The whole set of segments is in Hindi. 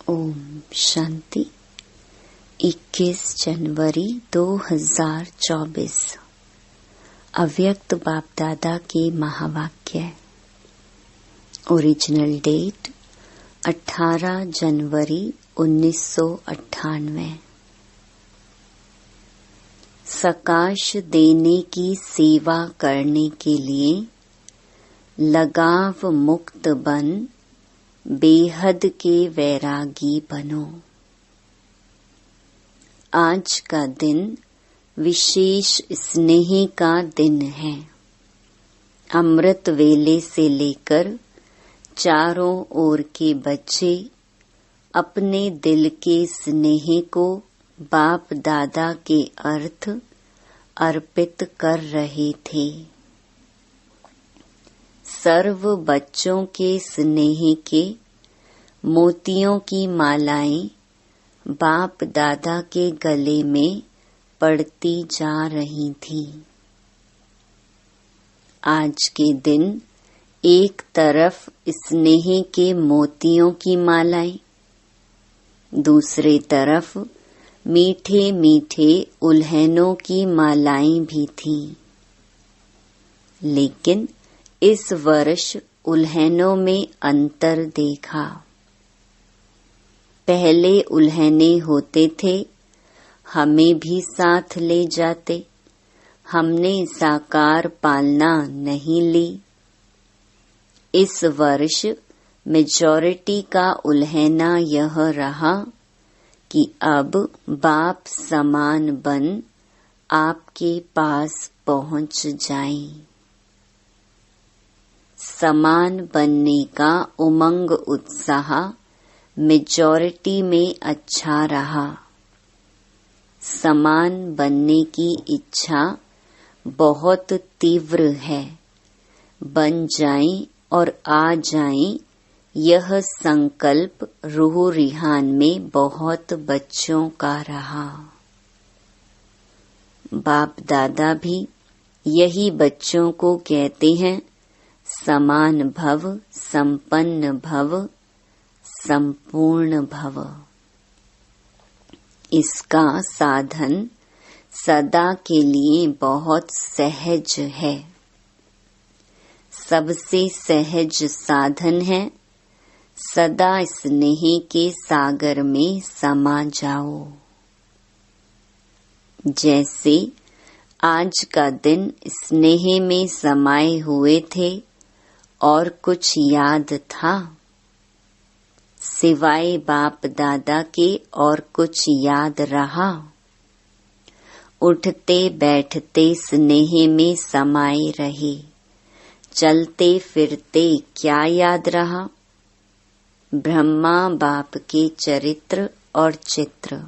ओम शांति। 21 जनवरी 2024 अव्यक्त बाप दादा के महावाक्य। ओरिजिनल डेट 18 जनवरी 1998। सकाश देने की सेवा करने के लिए लगाव मुक्त बन बेहद के वैरागी बनो। आज का दिन विशेष स्नेह का दिन है। अमृत वेले से लेकर चारों ओर के बच्चे अपने दिल के स्नेह को बाप दादा के अर्थ अर्पित कर रहे थे। सर्व बच्चों के स्नेह के मोतियों की मालाएं बाप दादा के गले में पड़ती जा रही थी। आज के दिन एक तरफ स्नेह के मोतियों की मालाएं, दूसरी तरफ मीठे मीठे उल्हनों की मालाएं भी थीं। लेकिन इस वर्ष उल्हनों में अंतर देखा। पहले उल्हने होते थे, हमें भी साथ ले जाते, हमने साकार पालना नहीं ली। इस वर्ष मेजॉरिटी का उल्हना यह रहा कि अब बाप समान बन आपके पास पहुंच जाएं। समान बनने का उमंग उत्साह मेजॉरिटी में अच्छा रहा। समान बनने की इच्छा बहुत तीव्र है। बन जाएं और आ जाएं, यह संकल्प रूह रिहान में बहुत बच्चों का रहा। बाप दादा भी यही बच्चों को कहते हैं, समान भव, संपन्न भव, संपूर्ण भव। इसका साधन सदा के लिए बहुत सहज है। सबसे सहज साधन है सदा स्नेह के सागर में समा जाओ। जैसे आज का दिन स्नेह में समाये हुए थे और कुछ याद था, सिवाय बाप दादा के और कुछ याद रहा। उठते बैठते स्नेह में समाये रहे, चलते फिरते क्या याद रहा? ब्रह्मा बाप के चरित्र और चित्र।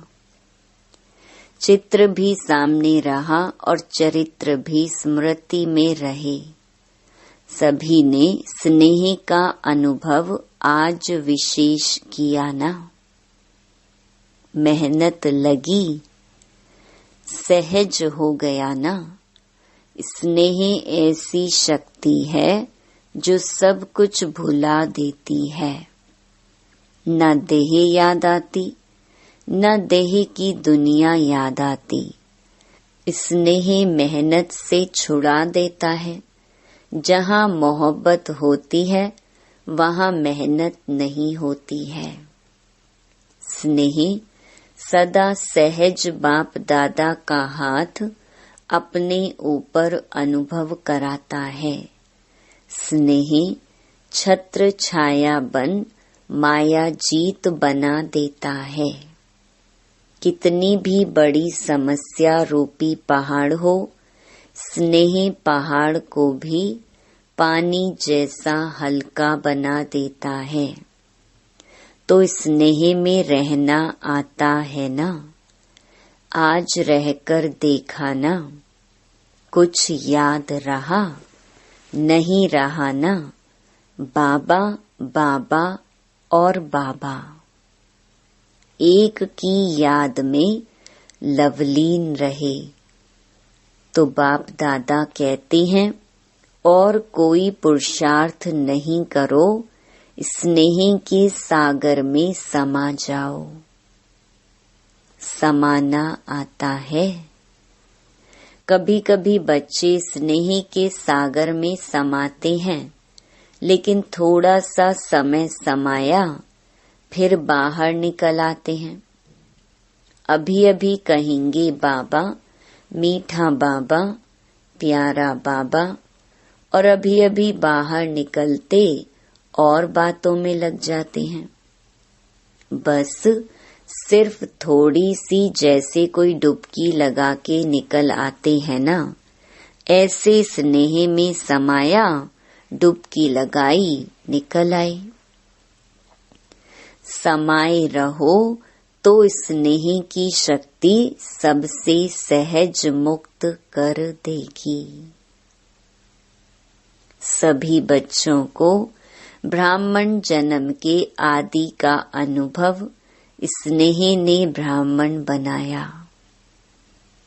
चित्र भी सामने रहा और चरित्र भी स्मृति में रहे। सभी ने स्नेह का अनुभव आज विशेष किया ना। मेहनत लगी, सहज हो गया ना। स्नेह ऐसी शक्ति है जो सब कुछ भुला देती है। न देह याद आती, न देह की दुनिया याद आती। स्नेह मेहनत से छुड़ा देता है। जहाँ मोहब्बत होती है वहाँ मेहनत नहीं होती है। स्नेह सदा सहज बाप दादा का हाथ अपने ऊपर अनुभव कराता है। स्नेह छत्र छाया बन माया जीत बना देता है। कितनी भी बड़ी समस्या रूपी पहाड़ हो, स्नेह पहाड़ को भी पानी जैसा हल्का बना देता है। तो स्नेह में रहना आता है ना। आज रहकर देखा ना, कुछ याद रहा? नहीं रहा ना। बाबा बाबा और बाबा एक की याद में लवलीन रहे। तो बाप दादा कहते हैं, और कोई पुरुषार्थ नहीं करो, स्नेह के सागर में समा जाओ। समाना आता है। कभी कभी बच्चे स्नेह के सागर में समाते हैं, लेकिन थोड़ा सा समय समाया फिर बाहर निकल आते हैं। अभी अभी कहेंगे बाबा, मीठा बाबा, प्यारा बाबा, और अभी अभी बाहर निकलते और बातों में लग जाते हैं। बस सिर्फ थोड़ी सी जैसे कोई डुबकी लगा के निकल आते हैं ना, ऐसे स्नेह में समाया, डुबकी लगाई, निकल आए। समाये रहो तो स्नेह की शक्ति सबसे सहज मुक्त कर देगी। सभी बच्चों को ब्राह्मण जन्म के आदि का अनुभव स्नेह ने ब्राह्मण बनाया।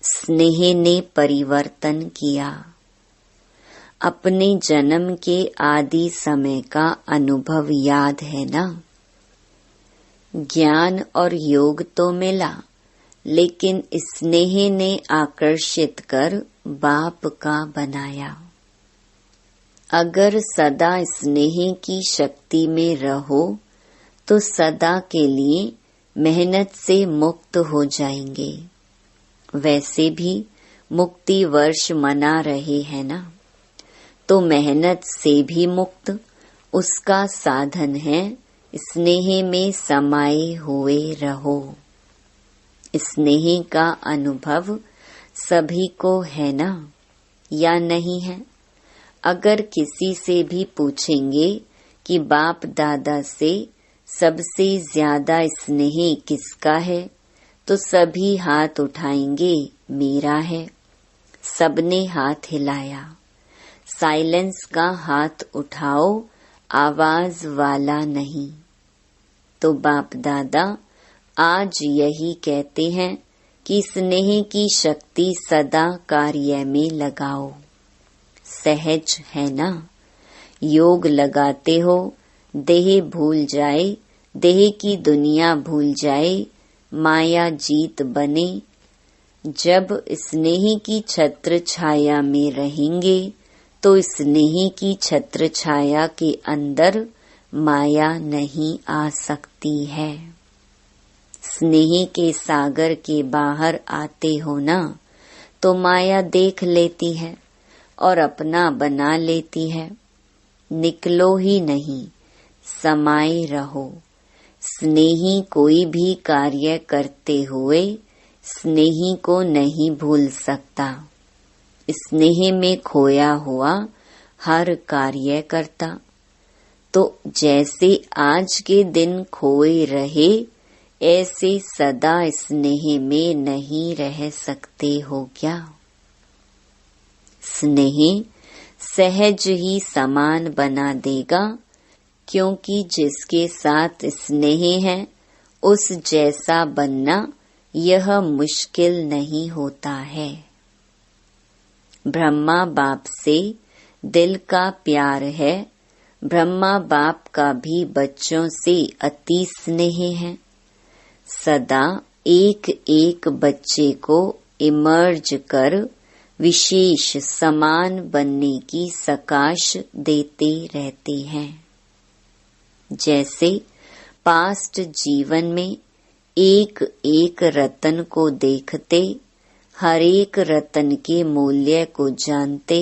स्नेह ने परिवर्तन किया। अपने जन्म के आदि समय का अनुभव याद है ना? ज्ञान और योग तो मिला, लेकिन स्नेह ने आकर्षित कर बाप का बनाया। अगर सदा स्नेह की शक्ति में रहो तो सदा के लिए मेहनत से मुक्त हो जाएंगे। वैसे भी मुक्ति वर्ष मना रहे हैं ना, तो मेहनत से भी मुक्त उसका साधन है स्नेह में समाये हुए रहो। स्नेह का अनुभव सभी को है ना, या नहीं है? अगर किसी से भी पूछेंगे कि बाप दादा से सबसे ज्यादा स्नेह किसका है, तो सभी हाथ उठाएंगे, मेरा है। सबने हाथ हिलाया। साइलेंस का हाथ उठाओ, आवाज वाला नहीं। तो बाप दादा आज यही कहते हैं कि स्नेह की शक्ति सदा कार्य में लगाओ। सहज है ना? योग लगाते हो, देह भूल जाए, देह की दुनिया भूल जाए, माया जीत बने। जब स्नेह की छत्र छाया में रहेंगे तो स्नेह की छत्र छाया के अंदर माया नहीं आ सकती है। स्नेह के सागर के बाहर आते हो ना, तो माया देख लेती है और अपना बना लेती है। निकलो ही नहीं, समाये रहो। स्नेही कोई भी कार्य करते हुए स्नेही को नहीं भूल सकता। स्नेह में खोया हुआ हर कार्य करता। तो जैसे आज के दिन खोए रहे, ऐसे सदा स्नेह में नहीं रह सकते हो क्या? स्नेह सहज ही समान बना देगा, क्योंकि जिसके साथ स्नेह है उस जैसा बनना यह मुश्किल नहीं होता है। ब्रह्मा बाप से दिल का प्यार है। ब्रह्मा बाप का भी बच्चों से अति स्नेह है। सदा एक एक बच्चे को इमर्ज कर विशेष समान बनने की सकाश देते रहते हैं। जैसे पास्ट जीवन में एक एक रतन को देखते, हर एक रतन के मूल्य को जानते,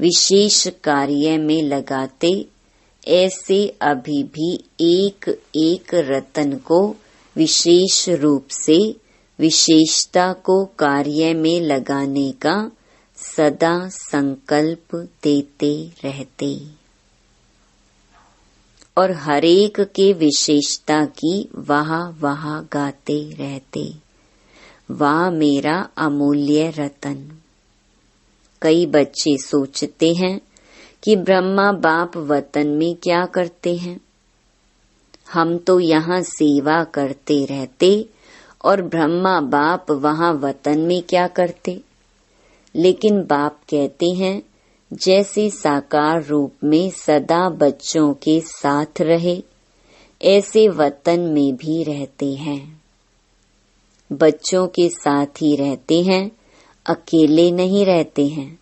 विशेष कार्य में लगाते, ऐसे अभी भी एक एक रतन को विशेष रूप से विशेषता को कार्य में लगाने का सदा संकल्प देते रहते और हरेक के विशेषता की वाह वाह गाते रहते। वाह मेरा अमूल्य रतन। कई बच्चे सोचते हैं कि ब्रह्मा बाप वतन में क्या करते हैं। हम तो यहाँ सेवा करते रहते और ब्रह्मा बाप वहाँ वतन में क्या करते। लेकिन बाप कहते हैं जैसे साकार रूप में सदा बच्चों के साथ रहे, ऐसे वतन में भी रहते हैं। बच्चों के साथ ही रहते हैं, अकेले नहीं रहते हैं।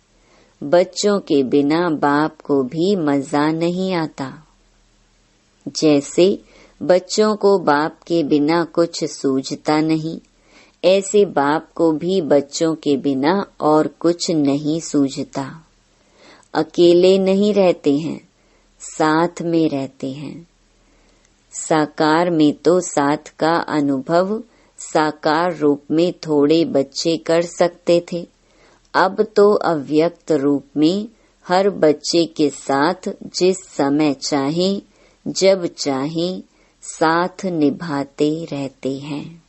बच्चों के बिना बाप को भी मजा नहीं आता। जैसे बच्चों को बाप के बिना कुछ सूझता नहीं, ऐसे बाप को भी बच्चों के बिना और कुछ नहीं सूझता। अकेले नहीं रहते हैं, साथ में रहते हैं। साकार में तो साथ का अनुभव साकार रूप में थोड़े बच्चे कर सकते थे। अब तो अव्यक्त रूप में हर बच्चे के साथ जिस समय चाहे, जब चाहे, साथ निभाते रहते हैं।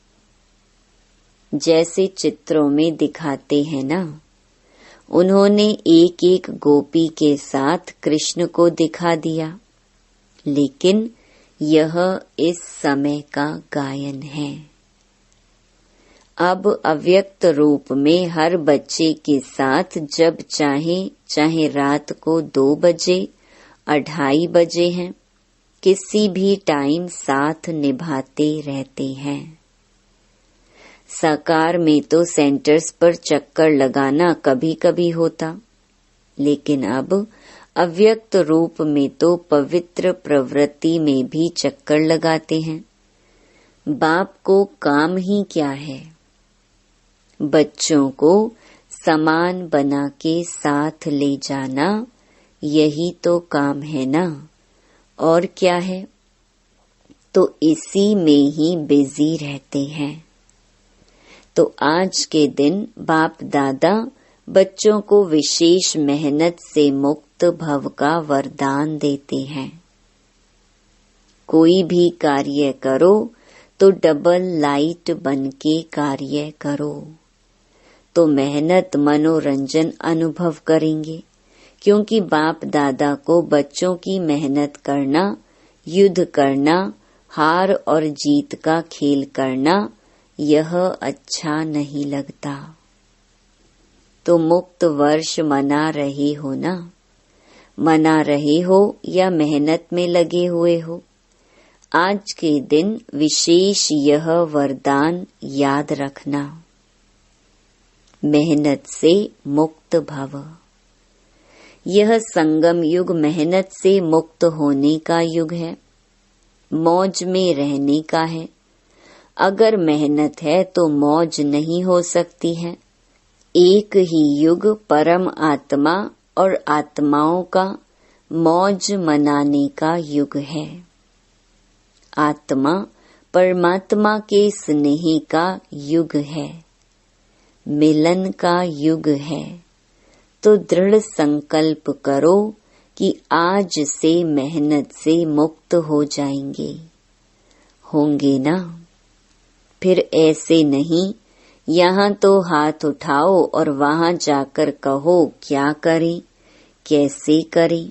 जैसे चित्रों में दिखाते हैं ना, उन्होंने एक एक गोपी के साथ कृष्ण को दिखा दिया, लेकिन यह इस समय का गायन है। अब अव्यक्त रूप में हर बच्चे के साथ जब चाहे, चाहे रात को 2 बजे, 2:30 बजे हैं, किसी भी टाइम साथ निभाते रहते हैं। साकार में तो सेंटर्स पर चक्कर लगाना कभी कभी होता, लेकिन अब अव्यक्त रूप में तो पवित्र प्रवृत्ति में भी चक्कर लगाते हैं। बाप को काम ही क्या है? बच्चों को समान बना के साथ ले जाना, यही तो काम है ना, और क्या है? तो इसी में ही बिजी रहते हैं। तो आज के दिन बाप दादा बच्चों को विशेष मेहनत से मुक्त भव का वरदान देते हैं। कोई भी कार्य करो तो डबल लाइट बन के कार्य करो, तो मेहनत मनोरंजन अनुभव करेंगे। क्योंकि बाप दादा को बच्चों की मेहनत करना, युद्ध करना, हार और जीत का खेल करना, यह अच्छा नहीं लगता। तो मुक्त वर्ष मना रहे हो ना, मना रहे हो या मेहनत में लगे हुए हो, आज के दिन विशेष यह वरदान याद रखना। मेहनत से मुक्त भव। यह संगम युग मेहनत से मुक्त होने का युग है, मौज में रहने का है। अगर मेहनत है तो मौज नहीं हो सकती है। एक ही युग परम आत्मा और आत्माओं का मौज मनाने का युग है। आत्मा परमात्मा के स्नेह का युग है, मिलन का युग है। तो दृढ़ संकल्प करो कि आज से मेहनत से मुक्त हो जाएंगे। होंगे ना? फिर ऐसे नहीं, यहाँ तो हाथ उठाओ और वहाँ जाकर कहो क्या करें, कैसे करें।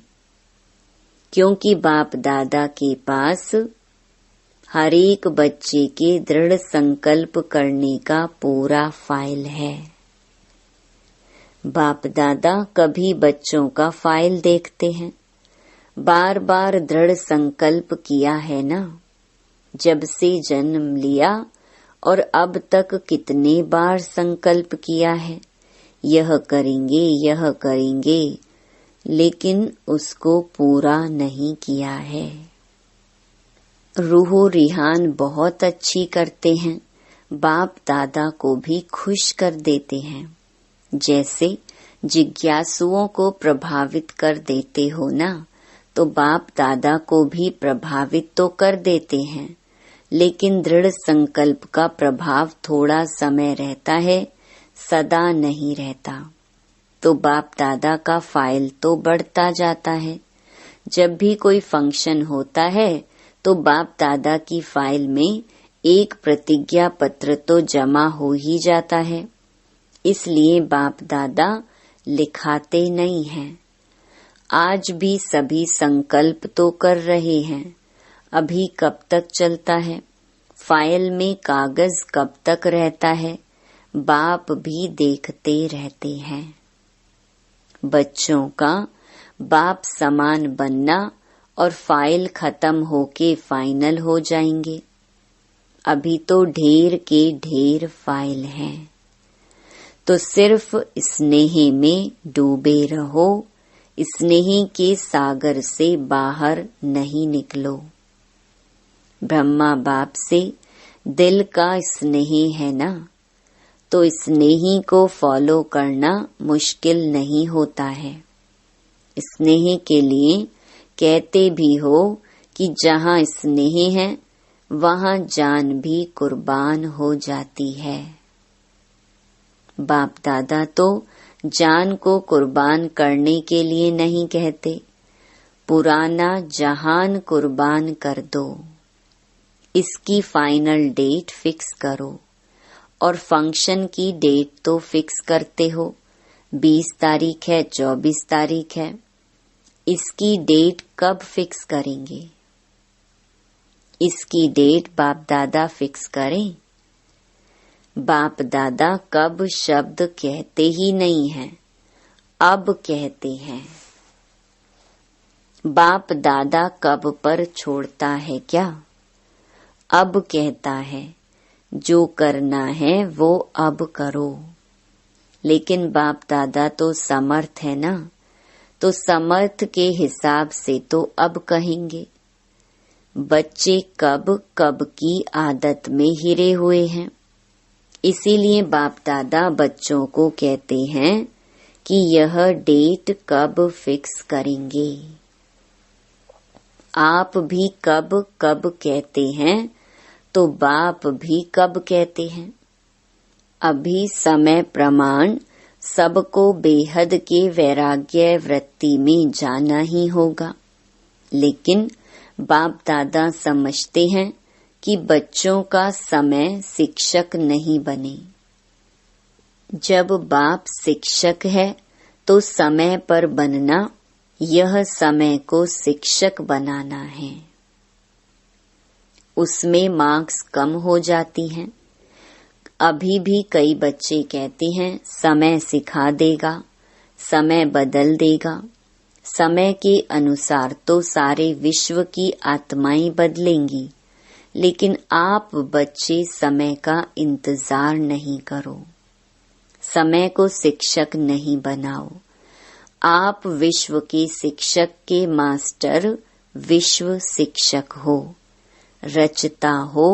क्योंकि बाप दादा के पास हर एक बच्चे के दृढ़ संकल्प करने का पूरा फाइल है। बाप दादा कभी बच्चों का फाइल देखते हैं। बार बार दृढ़ संकल्प किया है ना, जब से जन्म लिया, और अब तक कितने बार संकल्प किया है, यह करेंगे, यह करेंगे, लेकिन उसको पूरा नहीं किया है। रूहो रिहान बहुत अच्छी करते हैं, बाप दादा को भी खुश कर देते हैं। जैसे जिज्ञासुओं को प्रभावित कर देते हो ना, तो बाप दादा को भी प्रभावित तो कर देते हैं, लेकिन दृढ़ संकल्प का प्रभाव थोड़ा समय रहता है, सदा नहीं रहता। तो बाप दादा का फाइल तो बढ़ता जाता है। जब भी कोई फंक्शन होता है तो बाप दादा की फाइल में एक प्रतिज्ञा पत्र तो जमा हो ही जाता है। इसलिए बाप दादा लिखाते नहीं हैं। आज भी सभी संकल्प तो कर रहे हैं। अभी कब तक चलता है? फाइल में कागज कब तक रहता है? बाप भी देखते रहते हैं। बच्चों का बाप समान बनना और फाइल खत्म होके फाइनल हो जाएंगे। अभी तो ढेर के ढेर फाइल हैं, तो सिर्फ स्नेह में डूबे रहो, स्नेह के सागर से बाहर नहीं निकलो। ब्रह्मा बाप से दिल का स्नेह है ना, तो स्नेही को फॉलो करना मुश्किल नहीं होता है। स्नेह के लिए कहते भी हो कि जहाँ स्नेह है वहाँ जान भी कुर्बान हो जाती है। बाप दादा तो जान को कुर्बान करने के लिए नहीं कहते, पुराना जहान कुर्बान कर दो। इसकी फाइनल डेट फिक्स करो, और फंक्शन की डेट तो फिक्स करते हो, 20 तारीख है 24 तारीख है। इसकी डेट कब फिक्स करेंगे? इसकी डेट बाप दादा फिक्स करें। बाप दादा कब शब्द कहते ही नहीं हैं, अब कहते हैं। बाप दादा कब पर छोड़ता है क्या? अब कहता है जो करना है वो अब करो। लेकिन बाप दादा तो समर्थ है ना, तो समर्थ के हिसाब से तो अब कहेंगे। बच्चे कब कब की आदत में हिरे हुए हैं, इसीलिए बाप दादा बच्चों को कहते हैं कि यह डेट कब फिक्स करेंगे। आप भी कब कब कहते हैं, तो बाप भी कब कहते हैं। अभी समय प्रमाण सबको बेहद के वैराग्य वृत्ति में जाना ही होगा, लेकिन बाप दादा समझते हैं कि बच्चों का समय शिक्षक नहीं बने। जब बाप शिक्षक है तो समय पर बनना, यह समय को शिक्षक बनाना है। उसमें मार्क्स कम हो जाती हैं। अभी भी कई बच्चे कहते हैं समय सिखा देगा, समय बदल देगा। समय के अनुसार तो सारे विश्व की आत्माएं बदलेंगी, लेकिन आप बच्चे समय का इंतजार नहीं करो। समय को शिक्षक नहीं बनाओ। आप विश्व के शिक्षक के मास्टर विश्व शिक्षक हो, रचता हो।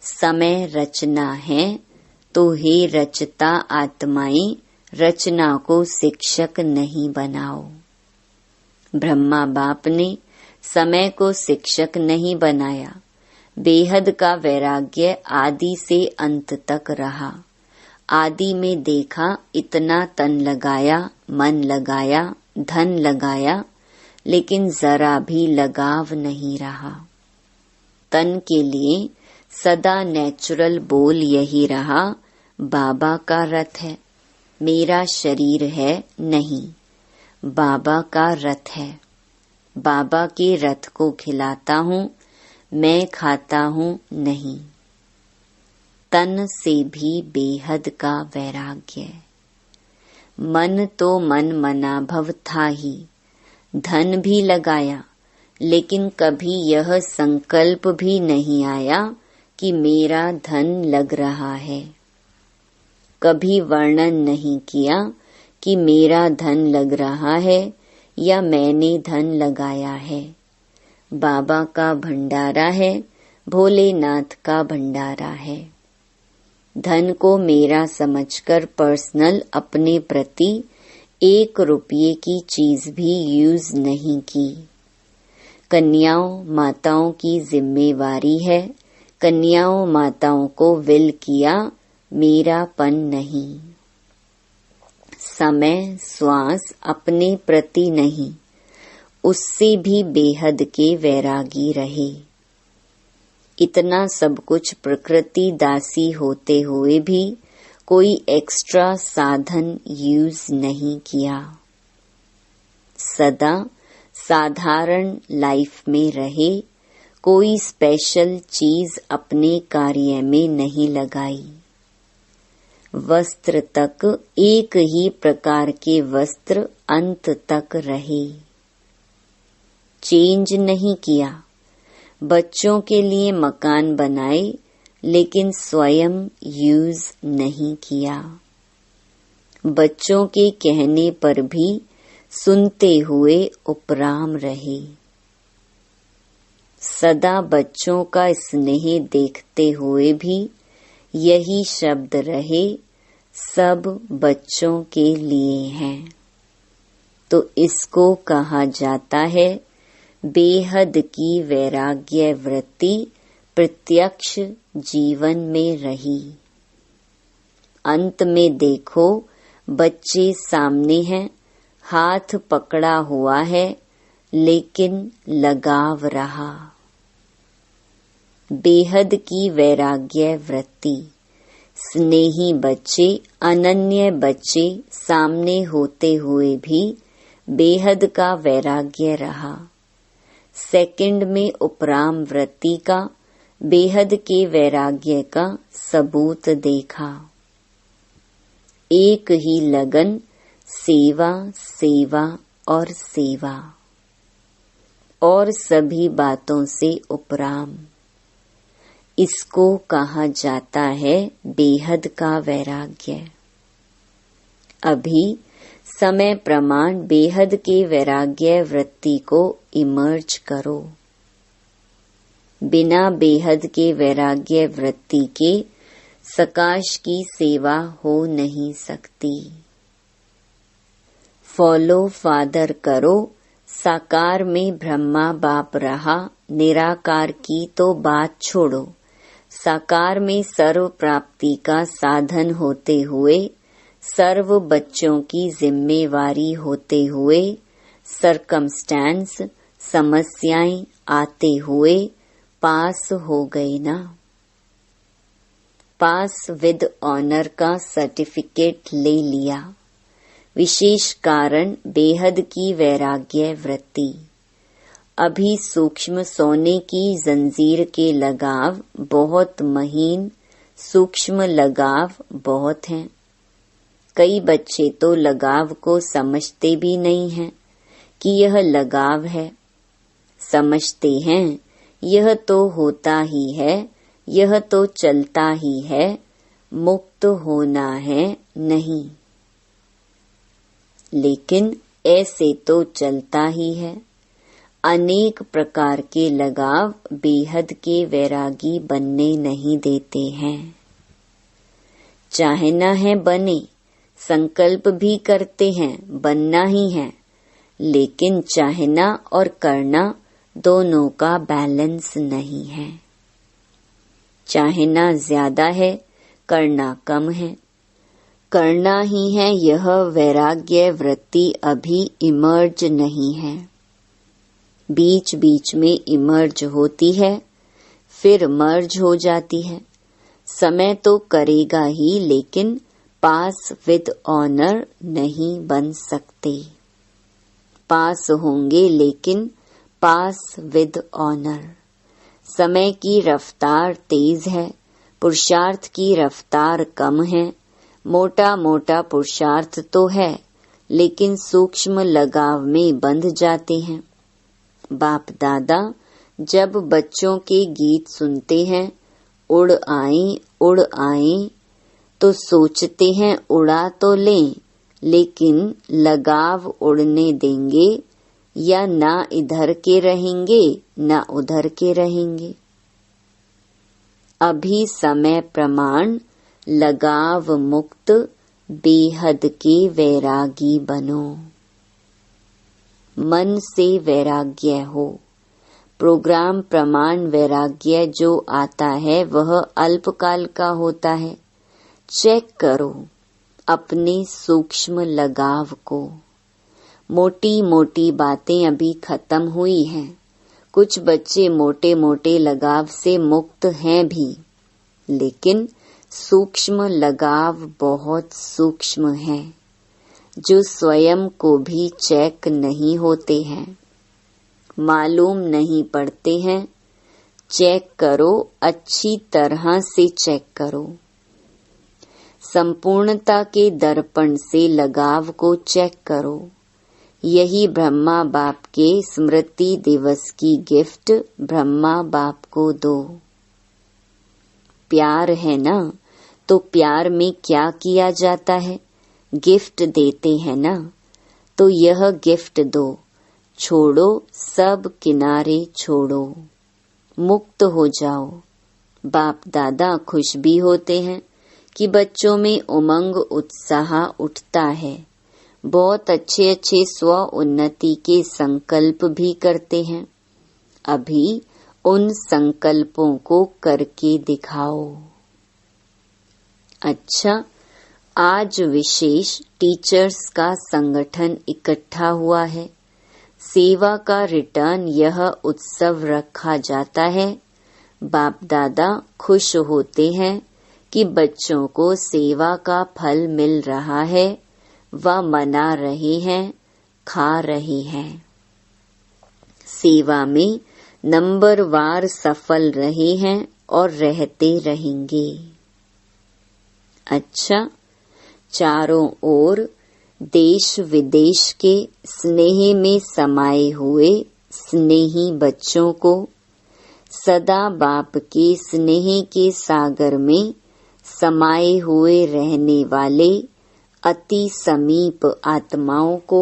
समय रचना है, तो हे रचता आत्माएं रचना को शिक्षक नहीं बनाओ। ब्रह्मा बाप ने समय को शिक्षक नहीं बनाया। बेहद का वैराग्य आदि से अंत तक रहा। आदि में देखा इतना तन लगाया, मन लगाया, धन लगाया, लेकिन जरा भी लगाव नहीं रहा। तन के लिए सदा नेचुरल बोल यही रहा, बाबा का रथ है, मेरा शरीर है नहीं, बाबा का रथ है। बाबा के रथ को खिलाता हूँ, मैं खाता हूँ नहीं। तन से भी बेहद का वैराग्य। मन तो मन मना भव था ही, धन भी लगाया, लेकिन कभी यह संकल्प भी नहीं आया कि मेरा धन लग रहा है। कभी वर्णन नहीं किया कि मेरा धन लग रहा है या मैंने धन लगाया है। बाबा का भंडारा है, भोलेनाथ का भंडारा है। धन को मेरा समझकर पर्सनल अपने प्रति 1 रुपये की चीज भी यूज नहीं की। कन्याओं माताओं की जिम्मेवारी है, कन्याओं माताओं को विल किया, मेरापन नहीं। समय श्वास अपने प्रति नहीं, उससे भी बेहद के वैरागी रहे। इतना सब कुछ प्रकृति दासी होते हुए भी कोई एक्स्ट्रा साधन यूज नहीं किया। सदा साधारण लाइफ में रहे, कोई स्पेशल चीज अपने कार्य में नहीं लगाई। वस्त्र तक एक ही प्रकार के वस्त्र अंत तक रहे, चेंज नहीं किया। बच्चों के लिए मकान बनाए लेकिन स्वयं यूज नहीं किया। बच्चों के कहने पर भी सुनते हुए उपराम रहे। सदा बच्चों का स्नेह देखते हुए भी यही शब्द रहे, सब बच्चों के लिए हैं। तो इसको कहा जाता है बेहद की वैराग्य वृत्ति प्रत्यक्ष जीवन में रही। अंत में देखो, बच्चे सामने हैं, हाथ पकड़ा हुआ है लेकिन लगाव रहा। बेहद की वैराग्य वृत्ति, स्नेही बच्चे, अनन्य बच्चे सामने होते हुए भी बेहद का वैराग्य रहा। सेकंड में उपराम वृत्ति का, बेहद के वैराग्य का सबूत देखा। एक ही लगन, सेवा सेवा और सेवा, और सभी बातों से उपराम। इसको कहा जाता है बेहद का वैराग्य। अभी समय प्रमाण बेहद के वैराग्य वृत्ति को इमर्ज करो। बिना बेहद के वैराग्य वृत्ति के सकाश की सेवा हो नहीं सकती। फॉलो फादर करो, साकार में ब्रह्मा बाप रहा, निराकार की तो बात छोड़ो। साकार में सर्व प्राप्ति का साधन होते हुए, सर्व बच्चों की जिम्मेवारी होते हुए, सरकमस्टेंस समस्याएं आते हुए पास हो गए ना। पास विद ऑनर का सर्टिफिकेट ले लिया। विशेष कारण बेहद की वैराग्य वृत्ति। अभी सूक्ष्म सोने की जंजीर के लगाव बहुत महीन, सूक्ष्म लगाव बहुत हैं। कई बच्चे तो लगाव को समझते भी नहीं हैं कि यह लगाव है। समझते हैं यह तो होता ही है, यह तो चलता ही है, मुक्त होना है नहीं। लेकिन ऐसे तो चलता ही है। अनेक प्रकार के लगाव बेहद के वैरागी बनने नहीं देते हैं। चाहना है बने, संकल्प भी करते हैं बनना ही है, लेकिन चाहना और करना दोनों का बैलेंस नहीं है। चाहना ज्यादा है, करना कम है। करना ही है, यह वैराग्य वृत्ति अभी इमर्ज नहीं है। बीच बीच में इमर्ज होती है, फिर मर्ज हो जाती है। समय तो करेगा ही, लेकिन पास विद ऑनर नहीं बन सकते। पास होंगे लेकिन पास विद ऑनर। समय की रफ्तार तेज है, पुरुषार्थ की रफ्तार कम है। मोटा मोटा पुरुषार्थ तो है, लेकिन सूक्ष्म लगाव में बंध जाते हैं। बाप दादा जब बच्चों के गीत सुनते हैं, उड़ आए, तो सोचते हैं उड़ा तो लें, लेकिन लगाव उड़ने देंगे या ना इधर के रहेंगे ना उधर के रहेंगे। अभी समय प्रमाण लगाव मुक्त बेहद के वैरागी बनो। मन से वैराग्य हो। प्रोग्राम प्रमाण वैराग्य जो आता है वह अल्पकाल का होता है। चेक करो अपने सूक्ष्म लगाव को। मोटी मोटी बातें अभी खत्म हुई हैं। कुछ बच्चे मोटे मोटे लगाव से मुक्त हैं भी, लेकिन सूक्ष्म लगाव बहुत सूक्ष्म है, जो स्वयं को भी चेक नहीं होते हैं, मालूम नहीं पड़ते हैं। चेक करो, अच्छी तरह से चेक करो। संपूर्णता के दर्पण से लगाव को चेक करो। यही ब्रह्मा बाप के स्मृति दिवस की गिफ्ट ब्रह्मा बाप को दो। प्यार है ना, तो प्यार में क्या किया जाता है? गिफ्ट देते हैं ना, तो यह गिफ्ट दो। छोड़ो सब किनारे छोड़ो, मुक्त हो जाओ। बाप दादा खुश भी होते हैं कि बच्चों में उमंग उत्साह उठता है। बहुत अच्छे अच्छे स्व उन्नति के संकल्प भी करते हैं। अभी उन संकल्पों को करके दिखाओ। अच्छा, आज विशेष टीचर्स का संगठन इकट्ठा हुआ है। सेवा का रिटर्न यह उत्सव रखा जाता है। बाप दादा खुश होते हैं कि बच्चों को सेवा का फल मिल रहा है। वह मना रहे हैं, खा रहे हैं। सेवा में नंबरवार सफल रहे हैं और रहते रहेंगे। अच्छा, चारों ओर देश विदेश के स्नेह में समाये हुए स्नेही बच्चों को सदा बाप के स्नेह के सागर में समाये हुए रहने वाले अति समीप आत्माओं को,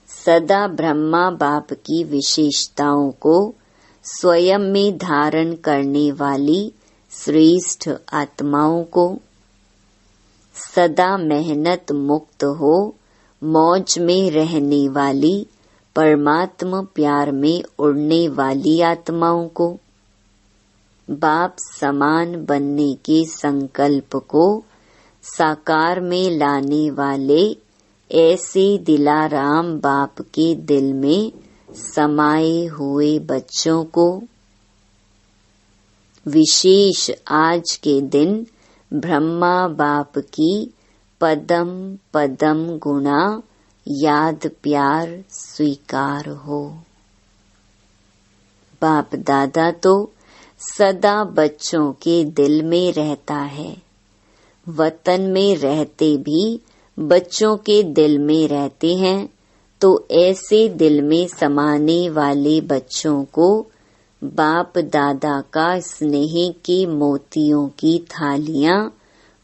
सदा ब्रह्मा बाप की विशेषताओं को स्वयं में धारण करने वाली श्रेष्ठ आत्माओं को, सदा मेहनत मुक्त हो मौज में रहने वाली परमात्मा प्यार में उड़ने वाली आत्माओं को, बाप समान बनने के संकल्प को साकार में लाने वाले ऐसे दिलाराम बाप के दिल में समाये हुए बच्चों को, विशेष आज के दिन ब्रह्मा बाप की पदम पदम गुणा याद प्यार स्वीकार हो। बाप दादा तो सदा बच्चों के दिल में रहता है। वतन में रहते भी बच्चों के दिल में रहते हैं, तो ऐसे दिल में समाने वाले बच्चों को बाप दादा का स्नेह के मोतियों की थालियां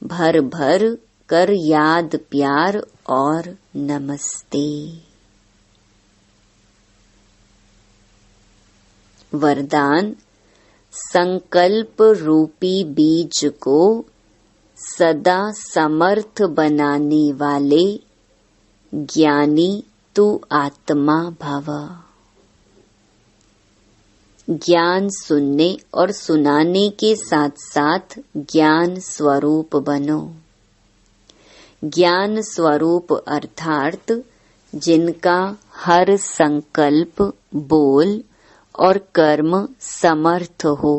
भर भर कर याद प्यार और नमस्ते। वरदान, संकल्प रूपी बीज को सदा समर्थ बनाने वाले ज्ञानी तू आत्मा भव। ज्ञान सुनने और सुनाने के साथ साथ ज्ञान स्वरूप बनो। ज्ञान स्वरूप अर्थात जिनका हर संकल्प, बोल और कर्म समर्थ हो,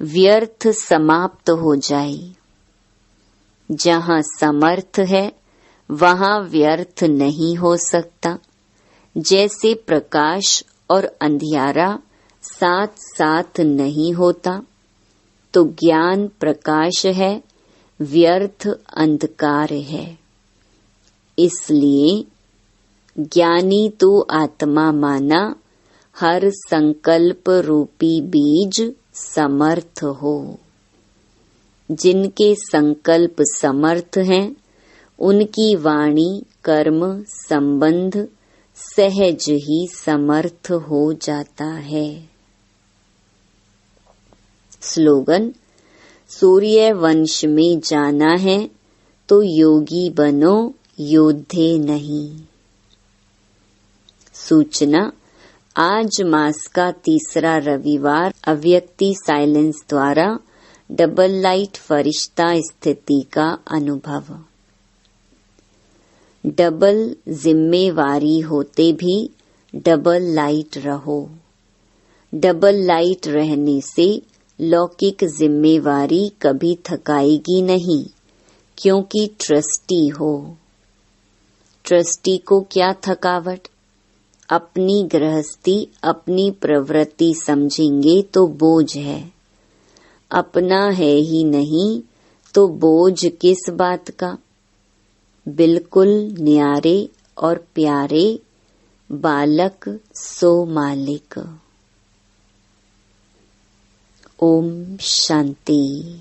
व्यर्थ समाप्त हो जाए। जहाँ समर्थ है वहाँ व्यर्थ नहीं हो सकता। जैसे प्रकाश और अंधियारा साथ साथ नहीं होता, तो ज्ञान प्रकाश है, व्यर्थ अंधकार है। इसलिए ज्ञानी तो आत्मा माना हर संकल्प रूपी बीज समर्थ हो। जिनके संकल्प समर्थ हैं, उनकी वाणी कर्म संबंध सहज ही समर्थ हो जाता है। स्लोगन, सूर्य वंश में जाना है तो योगी बनो, योद्धे नहीं। सूचना, आज मास का तीसरा रविवार अव्यक्ति साइलेंस द्वारा डबल लाइट फरिश्ता स्थिति का अनुभव। डबल जिम्मेवारी होते भी डबल लाइट रहो। डबल लाइट रहने से लौकिक जिम्मेवारी कभी थकाएगी नहीं, क्योंकि ट्रस्टी हो। ट्रस्टी को क्या थकावट? अपनी गृहस्थी अपनी प्रवृत्ति समझेंगे तो बोझ है। अपना है ही नहीं तो बोझ किस बात का। बिल्कुल न्यारे और प्यारे बालक सो मालिक। ओम शांति।